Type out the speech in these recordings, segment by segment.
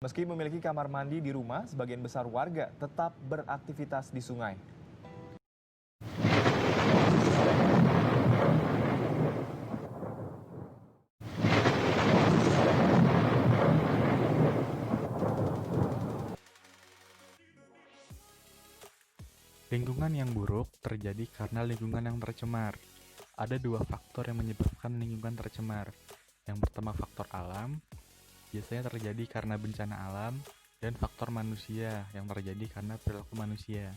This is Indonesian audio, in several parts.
Meski memiliki kamar mandi di rumah, sebagian besar warga tetap beraktivitas di sungai. Lingkungan yang buruk terjadi karena lingkungan yang tercemar. Ada dua faktor yang menyebabkan lingkungan tercemar. Yang pertama faktor alam, biasanya terjadi karena bencana alam, dan faktor manusia yang terjadi karena perilaku manusia.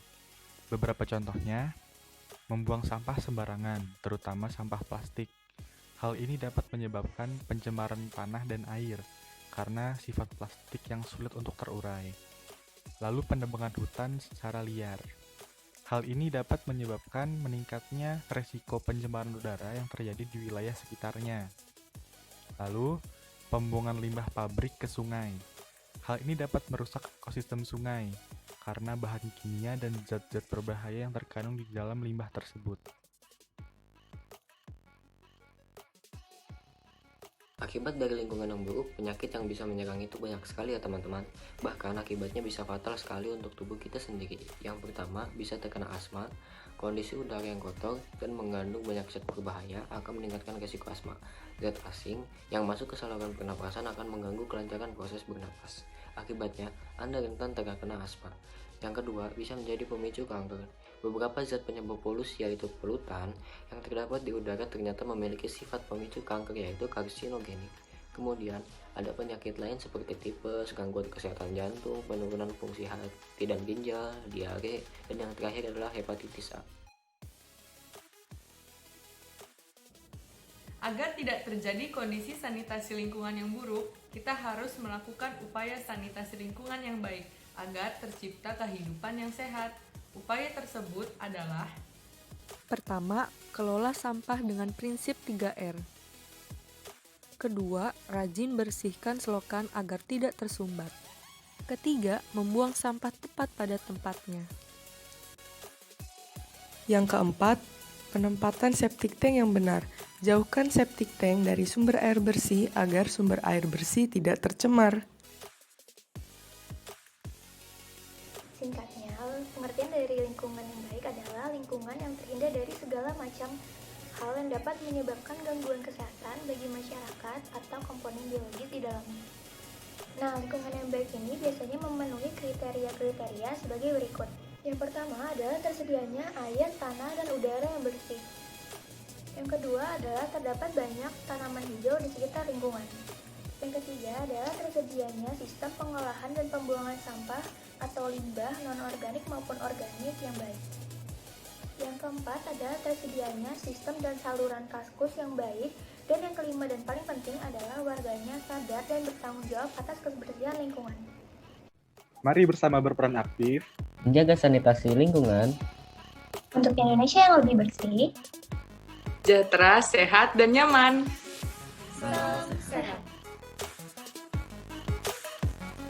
Beberapa contohnya, membuang sampah sembarangan, terutama sampah plastik. Hal ini dapat menyebabkan pencemaran tanah dan air karena sifat plastik yang sulit untuk terurai. Lalu penebangan hutan secara liar. Hal ini dapat menyebabkan meningkatnya resiko pencemaran udara yang terjadi di wilayah sekitarnya. Lalu, pembuangan limbah pabrik ke sungai. Hal ini dapat merusak ekosistem sungai karena bahan kimia dan zat-zat berbahaya yang terkandung di dalam limbah tersebut. Akibat dari lingkungan yang buruk, penyakit yang bisa menyerang itu banyak sekali ya teman-teman. Bahkan akibatnya bisa fatal sekali untuk tubuh kita sendiri. Yang pertama, bisa terkena asma. Kondisi udara yang kotor dan mengandung banyak zat berbahaya akan meningkatkan risiko asma. Zat asing yang masuk ke saluran pernapasan akan mengganggu kelancaran proses bernapas. Akibatnya, Anda rentan terkena asma. Yang kedua, bisa menjadi pemicu kanker. Beberapa zat penyebab polusi yaitu polutan yang terdapat di udara ternyata memiliki sifat pemicu kanker yaitu karsinogenik. Kemudian, ada penyakit lain seperti tipes, gangguan kesehatan jantung, penurunan fungsi hati dan ginjal, diare, dan yang terakhir adalah hepatitis A. Agar tidak terjadi kondisi sanitasi lingkungan yang buruk, kita harus melakukan upaya sanitasi lingkungan yang baik agar tercipta kehidupan yang sehat. Upaya tersebut adalah: pertama, kelola sampah dengan prinsip 3R. Kedua, rajin bersihkan selokan agar tidak tersumbat. Ketiga, membuang sampah tepat pada tempatnya. Yang keempat, penempatan septic tank yang benar. Jauhkan septic tank dari sumber air bersih agar sumber air bersih tidak tercemar. Singkatnya, pengertian dari lingkungan yang baik adalah lingkungan yang terhindar dari segala macam hal yang dapat menyebabkan gangguan kesehatan bagi masyarakat atau komponen biologis di dalamnya. Nah, lingkungan yang baik ini biasanya memenuhi kriteria-kriteria sebagai berikut. Yang pertama adalah tersedianya air, tanah, dan udara yang bersih. Yang kedua adalah terdapat banyak tanaman hijau di sekitar lingkungan. Yang ketiga adalah tersedianya sistem pengolahan dan pembuangan sampah atau limbah non-organik maupun organik yang baik. Yang keempat adalah tersedianya sistem dan saluran kaskus yang baik. Dan yang kelima dan paling penting adalah warganya sadar dan bertanggung jawab atas kebersihan lingkungan. Mari bersama berperan aktif Menjaga sanitasi lingkungan Untuk Indonesia yang lebih bersih, sejahtera, sehat, dan nyaman. salam sehat.